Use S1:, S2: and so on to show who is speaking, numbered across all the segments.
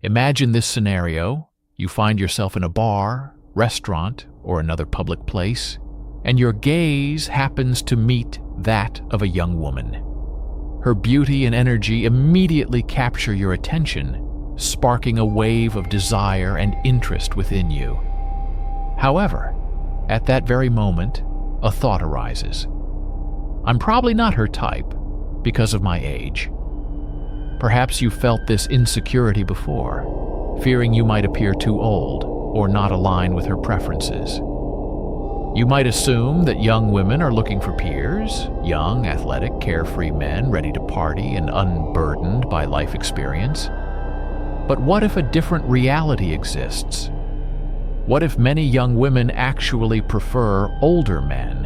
S1: Imagine this scenario. You find yourself in a bar, restaurant, or another public place, and your gaze happens to meet that of a young woman. Her beauty and energy immediately capture your attention, sparking a wave of desire and interest within you. However, at that very moment, a thought arises. I'm probably not her type because of my age. Perhaps you felt this insecurity before, fearing you might appear too old or not align with her preferences. You might assume that young women are looking for peers, young, athletic, carefree men ready to party and unburdened by life experience. But what if a different reality exists? What if many young women actually prefer older men?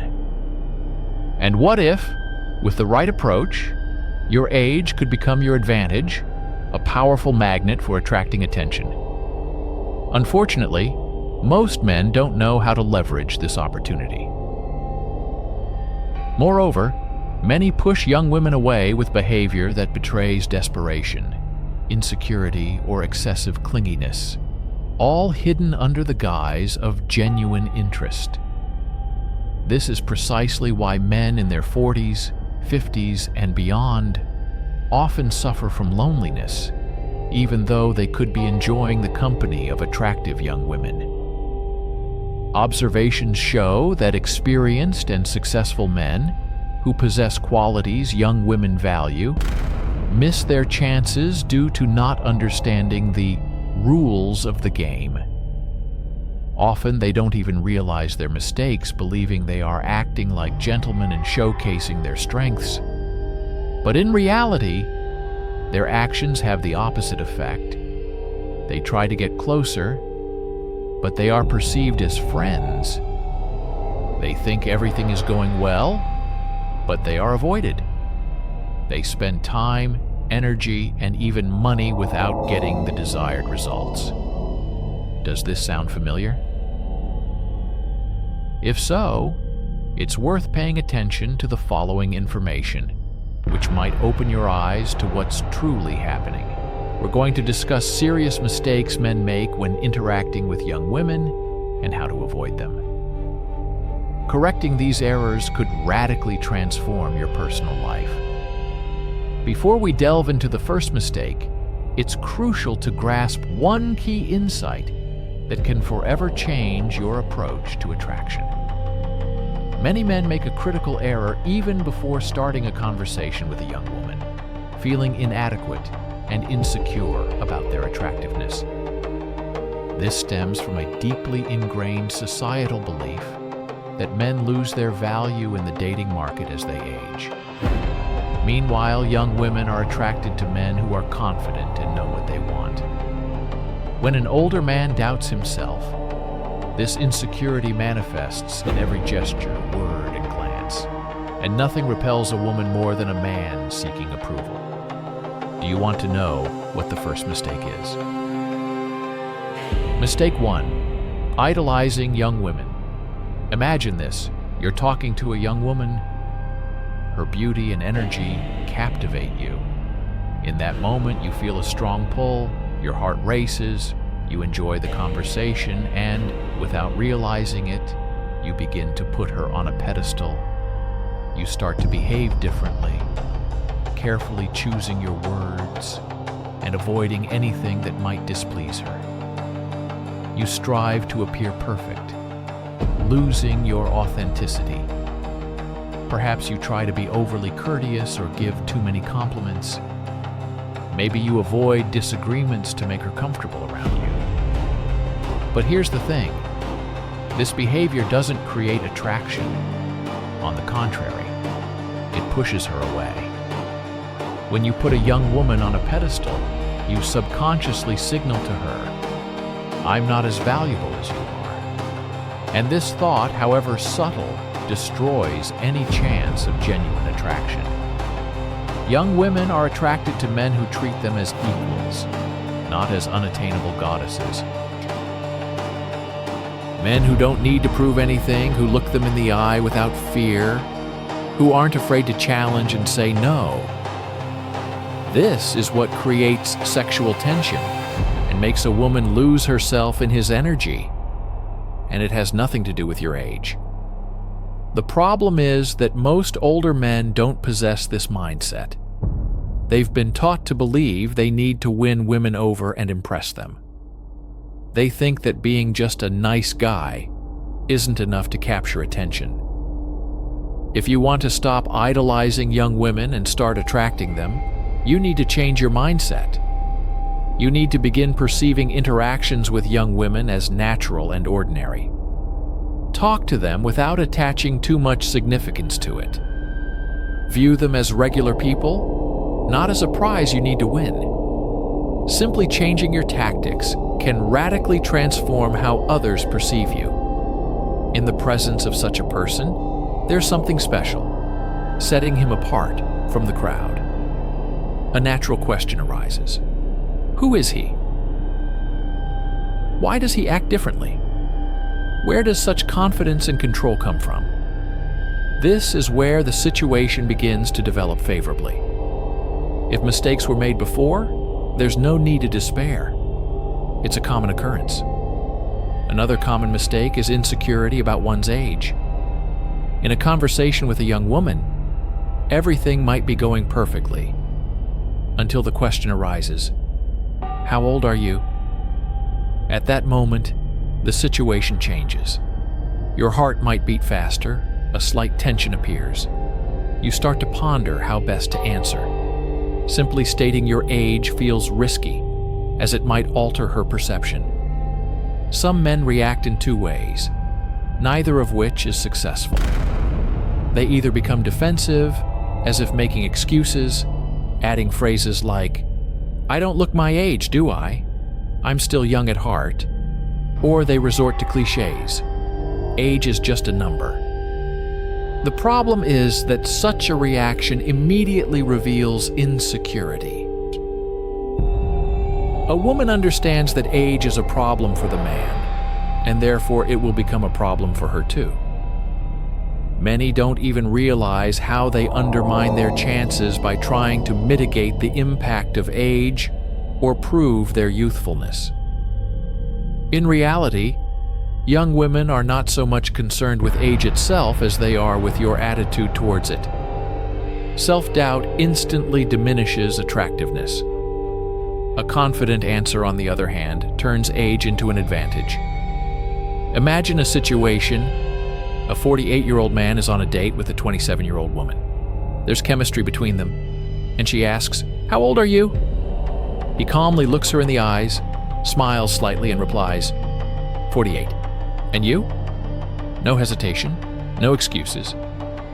S1: And what if, with the right approach, your age could become your advantage, a powerful magnet for attracting attention? Unfortunately, most men don't know how to leverage this opportunity. Moreover, many push young women away with behavior that betrays desperation, insecurity, or excessive clinginess, all hidden under the guise of genuine interest. This is precisely why men in their 40s, 50s, and beyond often suffer from loneliness, even though they could be enjoying the company of attractive young women. Observations show that experienced and successful men who possess qualities young women value miss their chances due to not understanding the rules of the game. Often they don't even realize their mistakes, believing they are acting like gentlemen and showcasing their strengths. But in reality, their actions have the opposite effect. They try to get closer, but they are perceived as friends. They think everything is going well, but they are avoided. They spend time, energy, and even money without getting the desired results. Does this sound familiar? If so, it's worth paying attention to the following information, which might open your eyes to what's truly happening. We're going to discuss serious mistakes men make when interacting with young women and how to avoid them. Correcting these errors could radically transform your personal life. Before we delve into the first mistake, it's crucial to grasp one key insight that can forever change your approach to attraction. Many men make a critical error even before starting a conversation with a young woman, feeling inadequate and insecure about their attractiveness. This stems from a deeply ingrained societal belief that men lose their value in the dating market as they age. Meanwhile, young women are attracted to men who are confident and know what they want. When an older man doubts himself, this insecurity manifests in every gesture, word, and glance, and nothing repels a woman more than a man seeking approval. Do you want to know what the first mistake is? Mistake 1. Idolizing young women. Imagine this. You're talking to a young woman. Her beauty and energy captivate you. In that moment, you feel a strong pull, your heart races, you enjoy the conversation, and, without realizing it, you begin to put her on a pedestal. You start to behave differently, carefully choosing your words and avoiding anything that might displease her. You strive to appear perfect, losing your authenticity. Perhaps you try to be overly courteous or give too many compliments. Maybe you avoid disagreements to make her comfortable around you. But here's the thing. This behavior doesn't create attraction. On the contrary, it pushes her away. When you put a young woman on a pedestal, you subconsciously signal to her, "I'm not as valuable as you are." And this thought, however subtle, destroys any chance of genuine attraction. Young women are attracted to men who treat them as equals, not as unattainable goddesses. Men who don't need to prove anything, who look them in the eye without fear, who aren't afraid to challenge and say no. This is what creates sexual tension makes a woman lose herself in his energy, and it has nothing to do with your age. The problem is that most older men don't possess this mindset. They've been taught to believe they need to win women over and impress them. They think that being just a nice guy isn't enough to capture attention. If you want to stop idolizing young women and start attracting them, you need to change your mindset. You need to begin perceiving interactions with young women as natural and ordinary. Talk to them without attaching too much significance to it. View them as regular people, not as a prize you need to win. Simply changing your tactics can radically transform how others perceive you. In the presence of such a person, there's something special, setting him apart from the crowd. A natural question arises. Who is he? Why does he act differently? Where does such confidence and control come from? This is where the situation begins to develop favorably. If mistakes were made before, there's no need to despair. It's a common occurrence. Another common mistake is insecurity about one's age. In a conversation with a young woman, everything might be going perfectly until the question arises, "How old are you?" At that moment, the situation changes. Your heart might beat faster, a slight tension appears. You start to ponder how best to answer. Simply stating your age feels risky, as it might alter her perception. Some men react in two ways, neither of which is successful. They either become defensive, as if making excuses, adding phrases like, "I don't look my age, do I? I'm still young at heart." Or they resort to cliches. Age is just a number. The problem is that such a reaction immediately reveals insecurity. A woman understands that age is a problem for the man, and therefore it will become a problem for her too. Many don't even realize how they undermine their chances by trying to mitigate the impact of age or prove their youthfulness. In reality, young women are not so much concerned with age itself as they are with your attitude towards it. Self-doubt instantly diminishes attractiveness. A confident answer, on the other hand, turns age into an advantage. Imagine a situation: a 48-year-old man is on a date with a 27-year-old woman. There's chemistry between them, and she asks, "How old are you?" He calmly looks her in the eyes, smiles slightly, and replies, 48. "And you?" No hesitation, no excuses,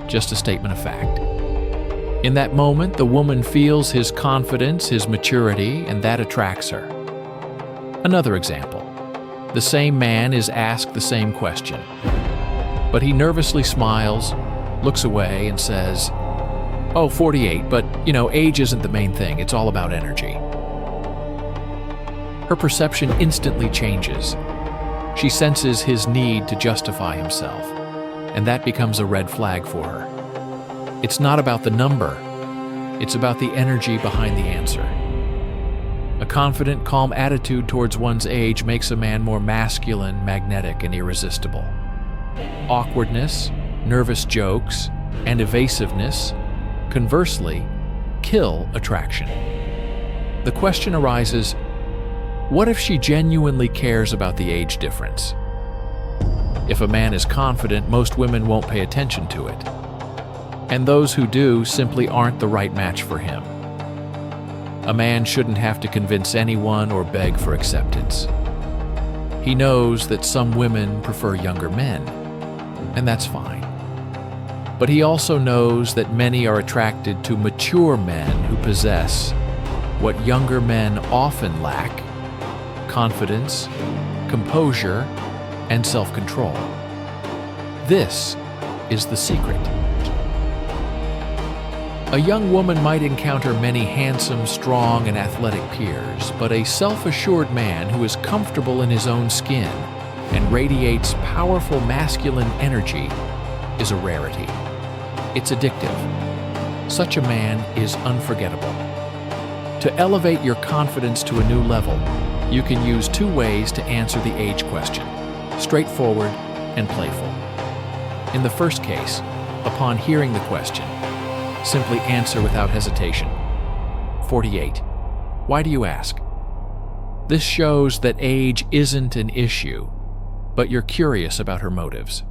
S1: just a statement of fact. In that moment, the woman feels his confidence, his maturity, and that attracts her. Another example. The same man is asked the same question, but he nervously smiles, looks away, and says, "Oh, 48, but, age isn't the main thing. It's all about energy." Her perception instantly changes. She senses his need to justify himself, and that becomes a red flag for her. It's not about the number, it's about the energy behind the answer. A confident, calm attitude towards one's age makes a man more masculine, magnetic, and irresistible. Awkwardness, nervous jokes, and evasiveness, conversely, kill attraction. The question arises, what if she genuinely cares about the age difference? If a man is confident, most women won't pay attention to it. And those who do simply aren't the right match for him. A man shouldn't have to convince anyone or beg for acceptance. He knows that some women prefer younger men, and that's fine. But he also knows that many are attracted to mature men who possess what younger men often lack: confidence, composure, and self-control. This is the secret. A young woman might encounter many handsome, strong, and athletic peers, but a self-assured man who is comfortable in his own skin and radiates powerful masculine energy is a rarity. It's addictive. Such a man is unforgettable. To elevate your confidence to a new level, You can use two ways to answer the age question: straightforward and playful. In the first case, upon hearing the question, simply answer without hesitation. 48. Why do you ask? This shows that age isn't an issue, but you're curious about her motives.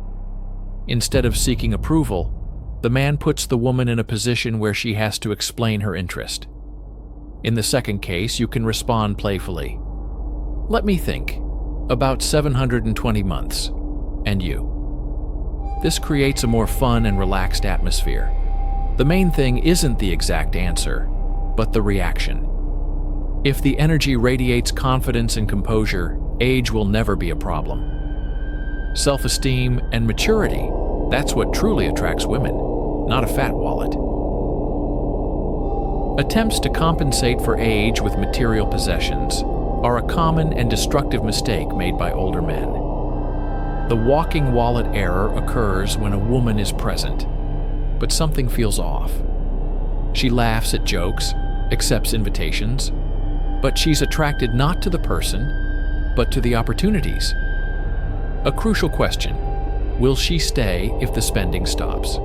S1: Instead of seeking approval, the man puts the woman in a position where she has to explain her interest. In the second case, you can respond playfully. Let me think. About 720 months. And you. This creates a more fun and relaxed atmosphere. The main thing isn't the exact answer, but the reaction. If the energy radiates confidence and composure, age will never be a problem. Self-esteem and maturity, that's what truly attracts women, not a fat wallet. Attempts to compensate for age with material possessions are a common and destructive mistake made by older men. The walking wallet error occurs when a woman is present, but something feels off. She laughs at jokes, accepts invitations, but she's attracted not to the person, but to the opportunities. A crucial question: will she stay if the spending stops?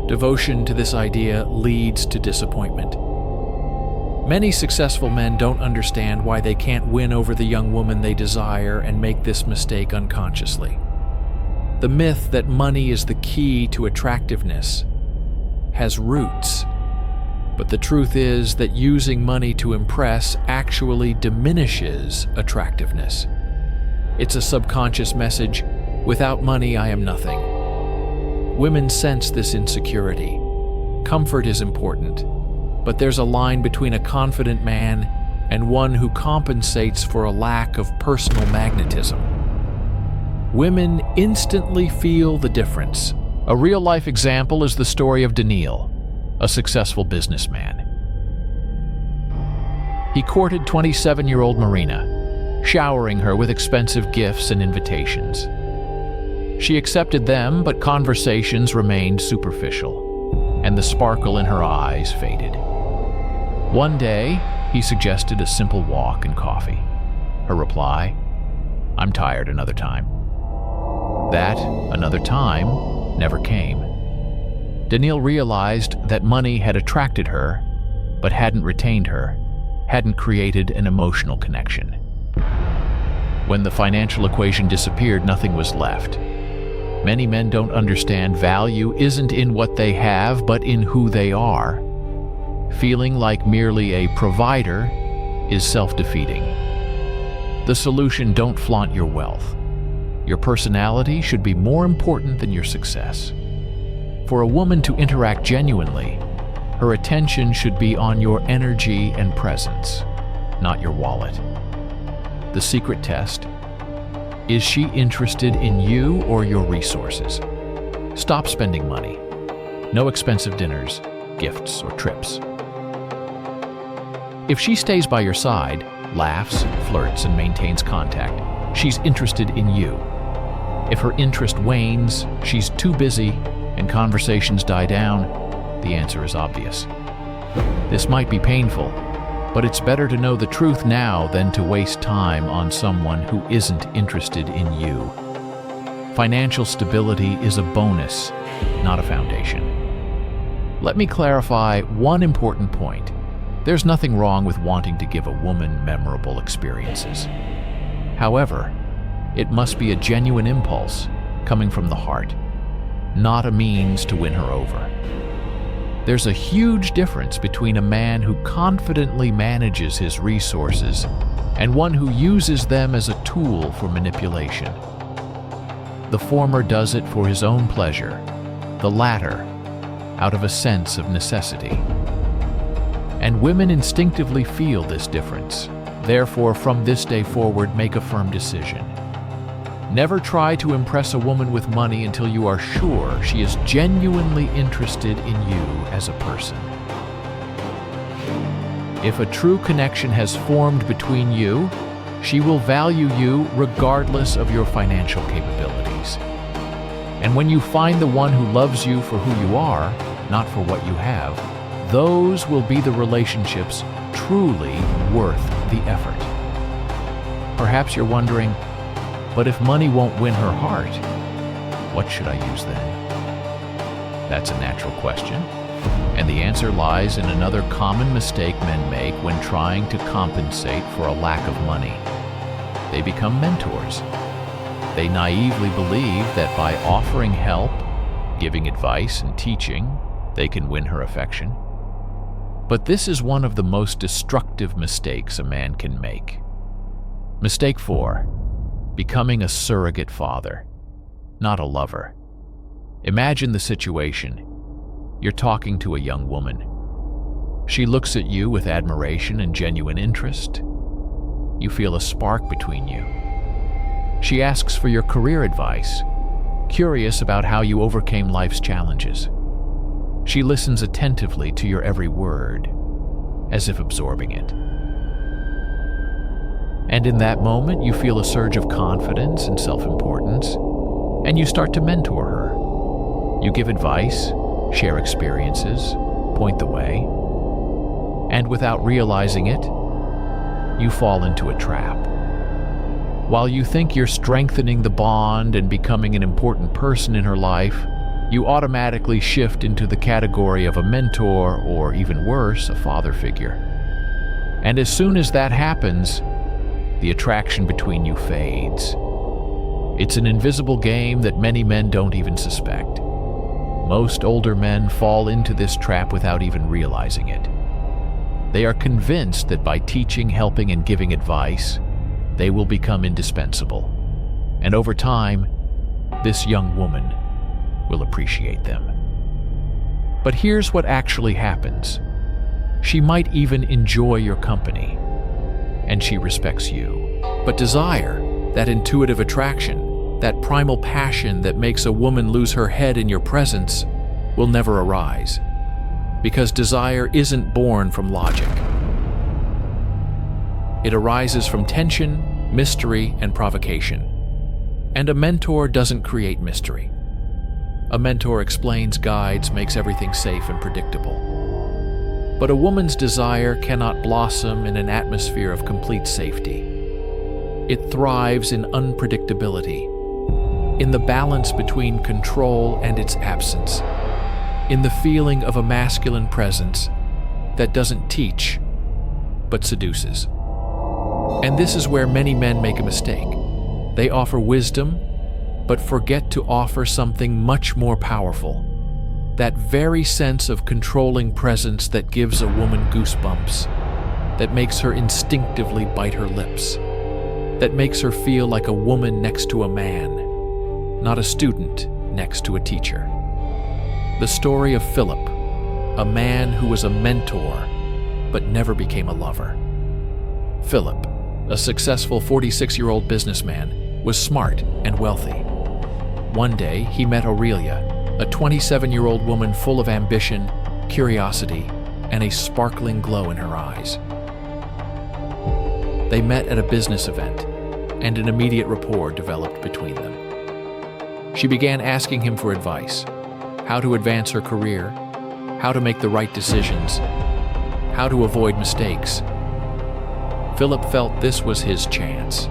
S1: Devotion to this idea leads to disappointment. Many successful men don't understand why they can't win over the young woman they desire and make this mistake unconsciously. The myth that money is the key to attractiveness has roots, but the truth is that using money to impress actually diminishes attractiveness. It's a subconscious message: without money, I am nothing. Women sense this insecurity. Comfort is important, but there's a line between a confident man and one who compensates for a lack of personal magnetism. Women instantly feel the difference. A real-life example is the story of Daniil, a successful businessman. He courted 27-year-old Marina, showering her with expensive gifts and invitations. She accepted them, but conversations remained superficial, and the sparkle in her eyes faded. One day, he suggested a simple walk and coffee. Her reply: "I'm tired, another time." That another time never came. Daniil realized that money had attracted her, but hadn't retained her, hadn't created an emotional connection. When the financial equation disappeared, nothing was left. Many men don't understand value isn't in what they have, but in who they are. Feeling like merely a provider is self-defeating. The solution: don't flaunt your wealth. Your personality should be more important than your success. For a woman to interact genuinely, her attention should be on your energy and presence, not your wallet. The secret test: is she interested in you or your resources? Stop spending money. No expensive dinners, gifts, or trips. If she stays by your side, laughs, flirts, and maintains contact, she's interested in you. If her interest wanes, she's too busy, and conversations die down, the answer is obvious. This might be painful, but it's better to know the truth now than to waste time on someone who isn't interested in you. Financial stability is a bonus, not a foundation. Let me clarify one important point. There's nothing wrong with wanting to give a woman memorable experiences. However, it must be a genuine impulse coming from the heart, not a means to win her over. There's a huge difference between a man who confidently manages his resources and one who uses them as a tool for manipulation. The former does it for his own pleasure, the latter out of a sense of necessity. And women instinctively feel this difference. Therefore, from this day forward, make a firm decision. Never try to impress a woman with money until you are sure she is genuinely interested in you as a person. If a true connection has formed between you, she will value you regardless of your financial capabilities. And when you find the one who loves you for who you are, not for what you have, those will be the relationships truly worth the effort. perhaps you're wondering, but if money won't win her heart, what should I use then? That's a natural question, and the answer lies in another common mistake men make when trying to compensate for a lack of money. They become mentors. They naively believe that by offering help, giving advice, and teaching, they can win her affection. But this is one of the most destructive mistakes a man can make. Mistake 4. Becoming a surrogate father, not a lover. Imagine the situation. You're talking to a young woman. She looks at you with admiration and genuine interest. You feel a spark between you. She asks for your career advice, curious about how you overcame life's challenges. She listens attentively to your every word, as if absorbing it. And in that moment, you feel a surge of confidence and self-importance, and you start to mentor her. You give advice, share experiences, point the way, and without realizing it, you fall into a trap. While you think you're strengthening the bond and becoming an important person in her life, you automatically shift into the category of a mentor, or even worse, a father figure. And as soon as that happens, the attraction between you fades. It's an invisible game that many men don't even suspect. Most older men fall into this trap without even realizing it. They are convinced that by teaching, helping, and giving advice, they will become indispensable. And over time, this young woman will appreciate them. But here's what actually happens. She might even enjoy your company, and she respects you. But desire, that intuitive attraction, that primal passion that makes a woman lose her head in your presence, will never arise, because desire isn't born from logic. It arises from tension, mystery, and provocation. And a mentor doesn't create mystery. A mentor explains, guides, makes everything safe and predictable. But a woman's desire cannot blossom in an atmosphere of complete safety. It thrives in unpredictability, in the balance between control and its absence, in the feeling of a masculine presence that doesn't teach, but seduces. And this is where many men make a mistake. They offer wisdom, but forget to offer something much more powerful. That very sense of controlling presence that gives a woman goosebumps, that makes her instinctively bite her lips, that makes her feel like a woman next to a man, not a student next to a teacher. The story of Philip, a man who was a mentor, but never became a lover. Philip, a successful 46-year-old businessman, was smart and wealthy. One day, he met Aurelia, a 27-year-old woman full of ambition, curiosity, and a sparkling glow in her eyes. They met at a business event, and an immediate rapport developed between them. She began asking him for advice, how to advance her career, how to make the right decisions, how to avoid mistakes. Philip felt this was his chance.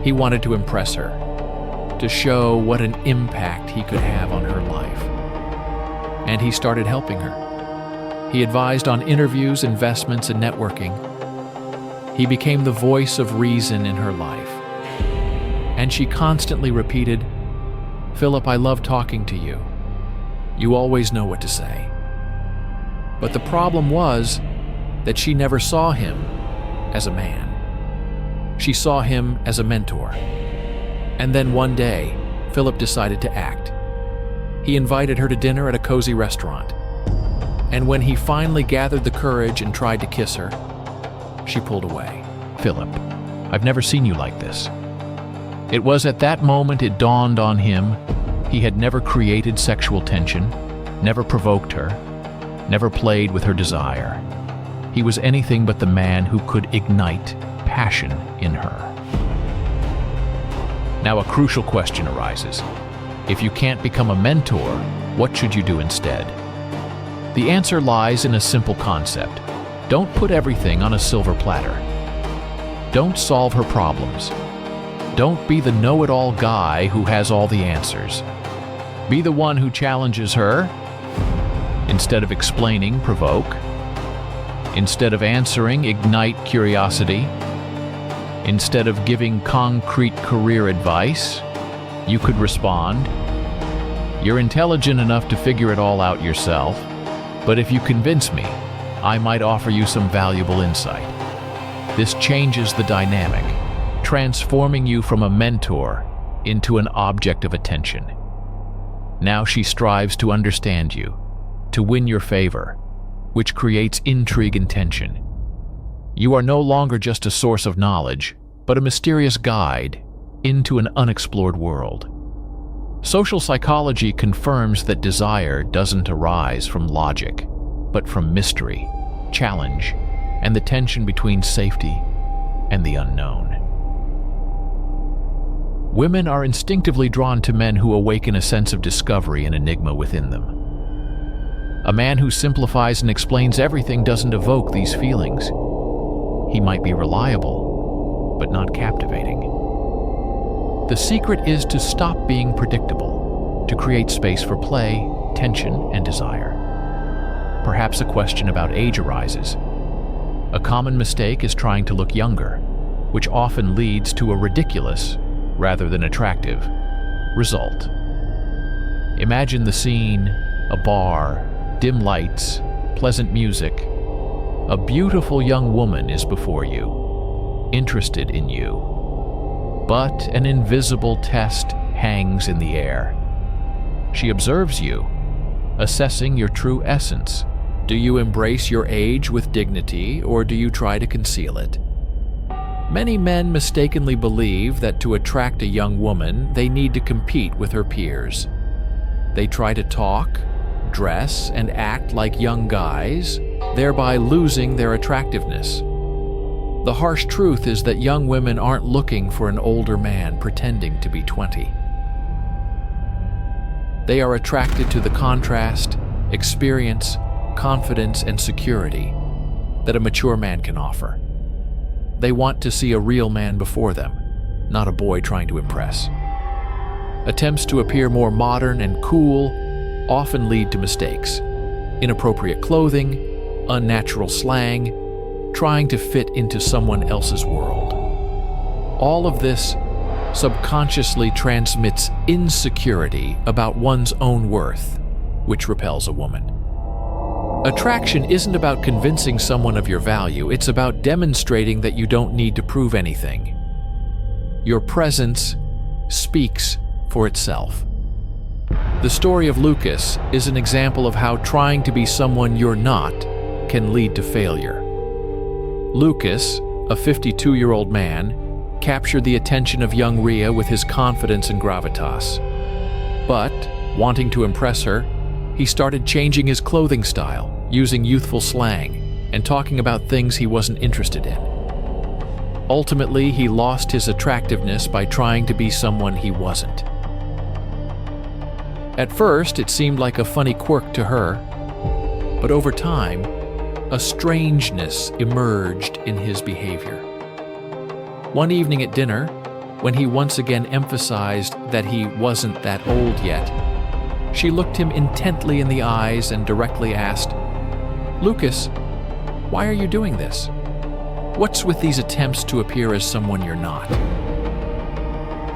S1: He wanted to impress her, to show what an impact he could have on her life. And he started helping her. He advised on interviews, investments, and networking. He became the voice of reason in her life. And she constantly repeated, "Philip, I love talking to you. You always know what to say." But the problem was that she never saw him as a man. She saw him as a mentor. And then one day, Philip decided to act. He invited her to dinner at a cozy restaurant. And when he finally gathered the courage and tried to kiss her, she pulled away. "Philip, I've never seen you like this." It was at that moment it dawned on him he had never created sexual tension, never provoked her, never played with her desire. He was anything but the man who could ignite passion in her. Now a crucial question arises. If you can't become a mentor, what should you do instead? The answer lies in a simple concept. Don't put everything on a silver platter. Don't solve her problems. Don't be the know-it-all guy who has all the answers. Be the one who challenges her. Instead of explaining, provoke. Instead of answering, ignite curiosity. Instead of giving concrete career advice, you could respond, "You're intelligent enough to figure it all out yourself, but if you convince me, I might offer you some valuable insight." This changes the dynamic, transforming you from a mentor into an object of attention. Now she strives to understand you, to win your favor, which creates intrigue and tension. You are no longer just a source of knowledge, but a mysterious guide into an unexplored world. Social psychology confirms that desire doesn't arise from logic, but from mystery, challenge, and the tension between safety and the unknown. Women are instinctively drawn to men who awaken a sense of discovery and enigma within them. A man who simplifies and explains everything doesn't evoke these feelings. He might be reliable, but not captivating. The secret is to stop being predictable, to create space for play, tension, and desire. Perhaps a question about age arises. A common mistake is trying to look younger, which often leads to a ridiculous, rather than attractive, result. Imagine the scene: a bar, dim lights, pleasant music. A beautiful young woman is before you, interested in you. But an invisible test hangs in the air. She observes you, assessing your true essence. Do you embrace your age with dignity, or do you try to conceal it? Many men mistakenly believe that to attract a young woman, they need to compete with her peers. They try to talk, dress, and act like young guys, thereby losing their attractiveness. The harsh truth is that young women aren't looking for an older man pretending to be 20. They are attracted to the contrast, experience, confidence, and security that a mature man can offer. They want to see a real man before them, not a boy trying to impress. Attempts to appear more modern and cool often lead to mistakes: inappropriate clothing, unnatural slang, trying to fit into someone else's world. All of this subconsciously transmits insecurity about one's own worth, which repels a woman. Attraction isn't about convincing someone of your value, it's about demonstrating that you don't need to prove anything. Your presence speaks for itself. The story of Lucas is an example of how trying to be someone you're not can lead to failure. Lucas, a 52-year-old man, captured the attention of young Rhea with his confidence and gravitas. But, wanting to impress her, he started changing his clothing style, using youthful slang, and talking about things he wasn't interested in. Ultimately, he lost his attractiveness by trying to be someone he wasn't. At first, it seemed like a funny quirk to her, but over time, a strangeness emerged in his behavior. One evening at dinner, when he once again emphasized that he wasn't that old yet, she looked him intently in the eyes and directly asked, "Lucas, why are you doing this? What's with these attempts to appear as someone you're not?"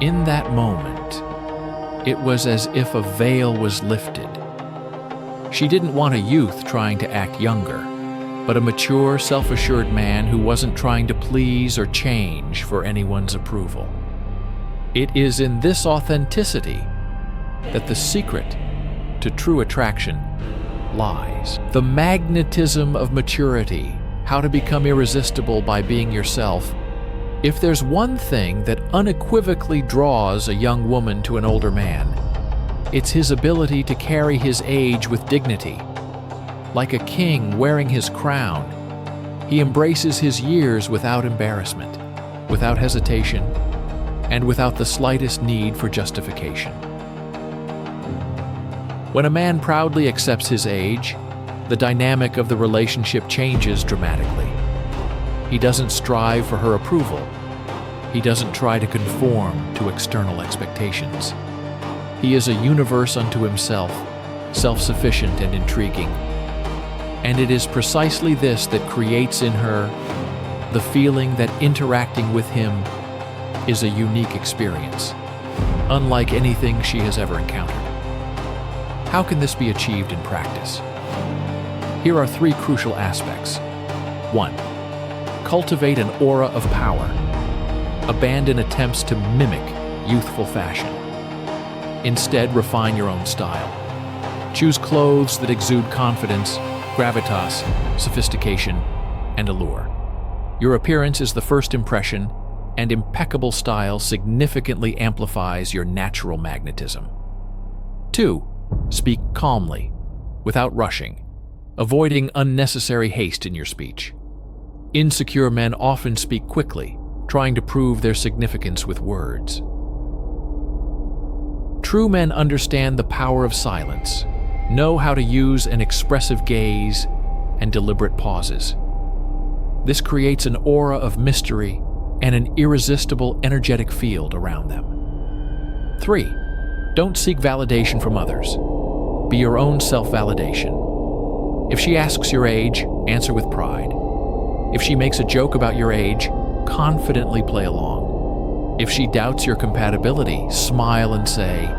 S1: In that moment, it was as if a veil was lifted. She didn't want a youth trying to act younger, but a mature, self-assured man who wasn't trying to please or change for anyone's approval. It is in this authenticity that the secret to true attraction lies. The magnetism of maturity, how to become irresistible by being yourself. If there's one thing that unequivocally draws a young woman to an older man, it's his ability to carry his age with dignity. Like a king wearing his crown, he embraces his years without embarrassment, without hesitation, and without the slightest need for justification. When a man proudly accepts his age, the dynamic of the relationship changes dramatically. He doesn't strive for her approval. He doesn't try to conform to external expectations. He is a universe unto himself, self-sufficient and intriguing. And it is precisely this that creates in her the feeling that interacting with him is a unique experience, unlike anything she has ever encountered. How can this be achieved in practice? Here are 3 crucial aspects. 1. Cultivate an aura of power. Abandon attempts to mimic youthful fashion. Instead, refine your own style. Choose clothes that exude confidence, gravitas, sophistication, and allure. Your appearance is the first impression, and impeccable style significantly amplifies your natural magnetism. 2. Speak calmly, without rushing, avoiding unnecessary haste in your speech. Insecure men often speak quickly, trying to prove their significance with words. True men understand the power of silence, know how to use an expressive gaze and deliberate pauses. This creates an aura of mystery and an irresistible energetic field around them. 3. Don't seek validation from others. Be your own self-validation. If she asks your age, answer with pride. If she makes a joke about your age, confidently play along. If she doubts your compatibility, smile and say,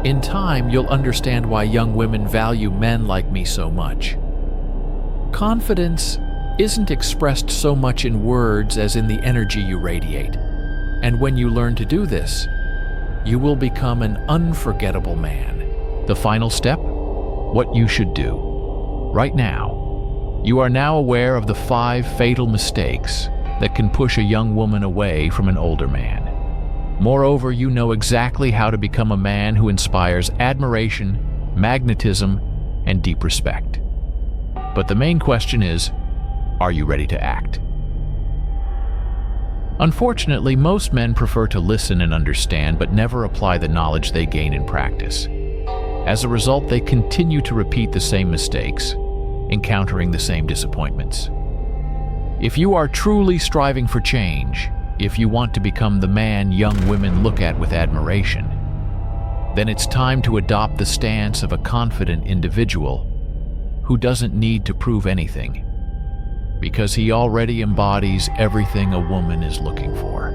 S1: "In time, you'll understand why young women value men like me so much." Confidence isn't expressed so much in words as in the energy you radiate. And when you learn to do this, you will become an unforgettable man. The final step? What you should do. Right now. You are now aware of the 5 fatal mistakes that can push a young woman away from an older man. Moreover, you know exactly how to become a man who inspires admiration, magnetism, and deep respect. But the main question is, are you ready to act? Unfortunately, most men prefer to listen and understand, but never apply the knowledge they gain in practice. As a result, they continue to repeat the same mistakes, encountering the same disappointments. If you are truly striving for change, if you want to become the man young women look at with admiration, then it's time to adopt the stance of a confident individual who doesn't need to prove anything, because he already embodies everything a woman is looking for.